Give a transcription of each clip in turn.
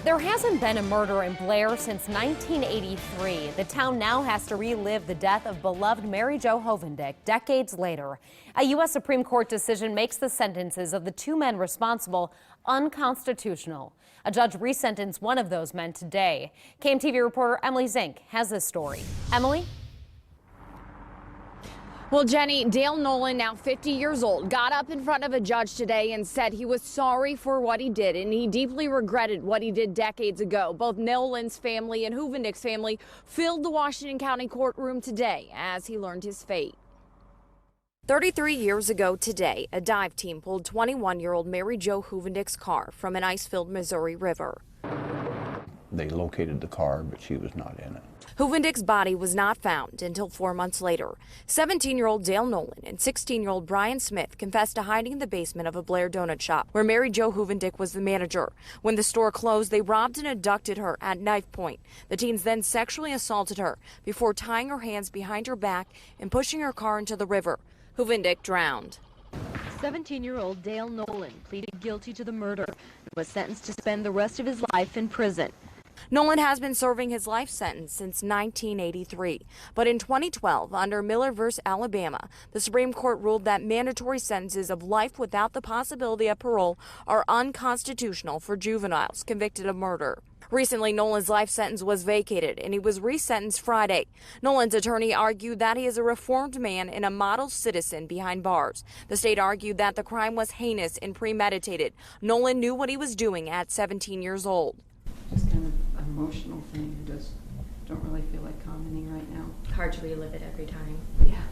There hasn't been a murder in Blair since 1983. The town now has to relive the death of beloved Mary Jo Hovendick decades later. A U.S. Supreme Court decision makes the sentences of the two men responsible unconstitutional. A judge resentenced one of those men today. KMTV reporter Emily Zink has this story. Emily? Well, Jenny, Dale Nolan, now 50 years old, got up in front of a judge today and said he was sorry for what he did, and he deeply regretted what he did decades ago. Both Nolan's family and Hovendick's family filled the Washington County courtroom today as he learned his fate. 33 years ago today, a dive team pulled 21-year-old Mary Jo Hovendick's car from an ice-filled Missouri River. They located the car, but she was not in it. Hovendick's body was not found until 4 months later. 17-year-old Dale Nolan and 16-year-old Brian Smith confessed to hiding in the basement of a Blair donut shop where Mary Jo Hovendick was the manager. When the store closed, they robbed and abducted her at knife point. The teens then sexually assaulted her before tying her hands behind her back and pushing her car into the river. Hovendick drowned. 17-year-old Dale Nolan pleaded guilty to the murder and was sentenced to spend the rest of his life in prison. Nolan has been serving his life sentence since 1983. But in 2012, under Miller v. Alabama, the Supreme Court ruled that mandatory sentences of life without the possibility of parole are unconstitutional for juveniles convicted of murder. Recently, Nolan's life sentence was vacated, and he was resentenced Friday. Nolan's attorney argued that he is a reformed man and a model citizen behind bars. The state argued that the crime was heinous and premeditated. Nolan knew what he was doing at 17 years old. Just kind of an emotional thing. I just don't really feel like commenting right now. Hard to relive it every time. Yeah.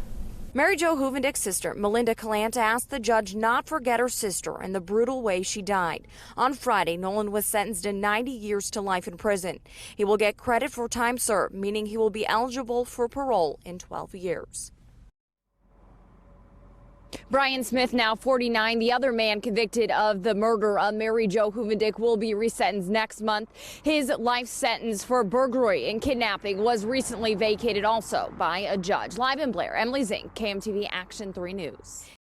Mary Jo Hovendick's sister, Melinda Calanta, asked the judge not forget her sister and the brutal way she died. On Friday, Nolan was sentenced to 90 years to life in prison. He will get credit for time served, meaning he will be eligible for parole in 12 years. Brian Smith, now 49, the other man convicted of the murder of Mary Jo Hovendick, will be resentenced next month. His life sentence for burglary and kidnapping was recently vacated also by a judge. Live in Blair, Emily Zink, KMTV Action 3 News.